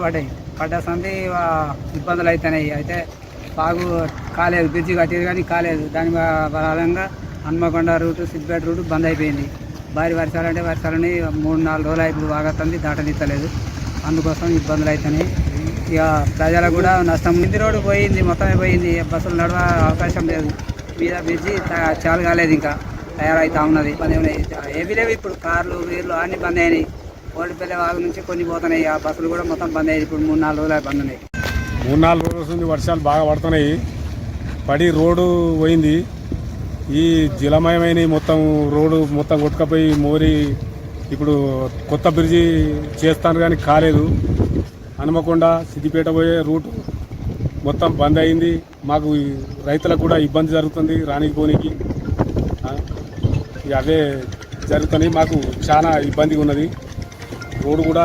పడ్డాయి. పడ్డ సంది ఇబ్బందులు అవుతున్నాయి. అయితే బాగు కాలేదు, బ్రిడ్జి కట్టేది కానీ కాలేదు. దాని బలంగా హన్మకొండ రూటు, సిద్దిపేట రూటు బంద్ అయిపోయింది. భారీ వర్షాలంటే వర్షాలని 3-4 రోజులు ఇప్పుడు బాగతుంది, దాటనిస్తలేదు. అందుకోసం ఇబ్బందులు అవుతున్నాయి. ఇక ప్రజలకు కూడా నష్టం. ఇంటి రోడ్డు పోయింది, మొత్తమే పోయింది. బస్సులు నడవ అవకాశం లేదు. మీద బ్రిడ్జి చాలు కాలేదు, ఇంకా తయారైతా ఉన్నది. ఏవి లేవు ఇప్పుడు. కార్లు వీర్లు అన్నీ బంద్ అయినాయి. ఓడిపల్లి వాగు నుంచి కొన్ని పోతున్నాయి. ఆ బస్సులు కూడా మొత్తం బంద్ అయ్యాయి. ఇప్పుడు 3-4 రోజులు బంద్ ఉన్నాయి. 3-4 రోజుల నుంచి వర్షాలు బాగా పడుతున్నాయి. పడి రోడ్డు పోయింది. ఈ జలమయమైన మొత్తం రోడ్డు మొత్తం కొట్టుకపోయి మోరి ఇప్పుడు కొత్త బ్రిడ్జి చేస్తాను కానీ కాలేదు. హనుమకొండ సిద్దిపేట పోయే రూటు మొత్తం బంద్ అయింది. మాకు రైతులకు కూడా ఇబ్బంది జరుగుతుంది రానికి పోనీకి. అవే జరుగుతున్నాయి. మాకు చాలా ఇబ్బందిగా ఉన్నది. రోడ్డు కూడా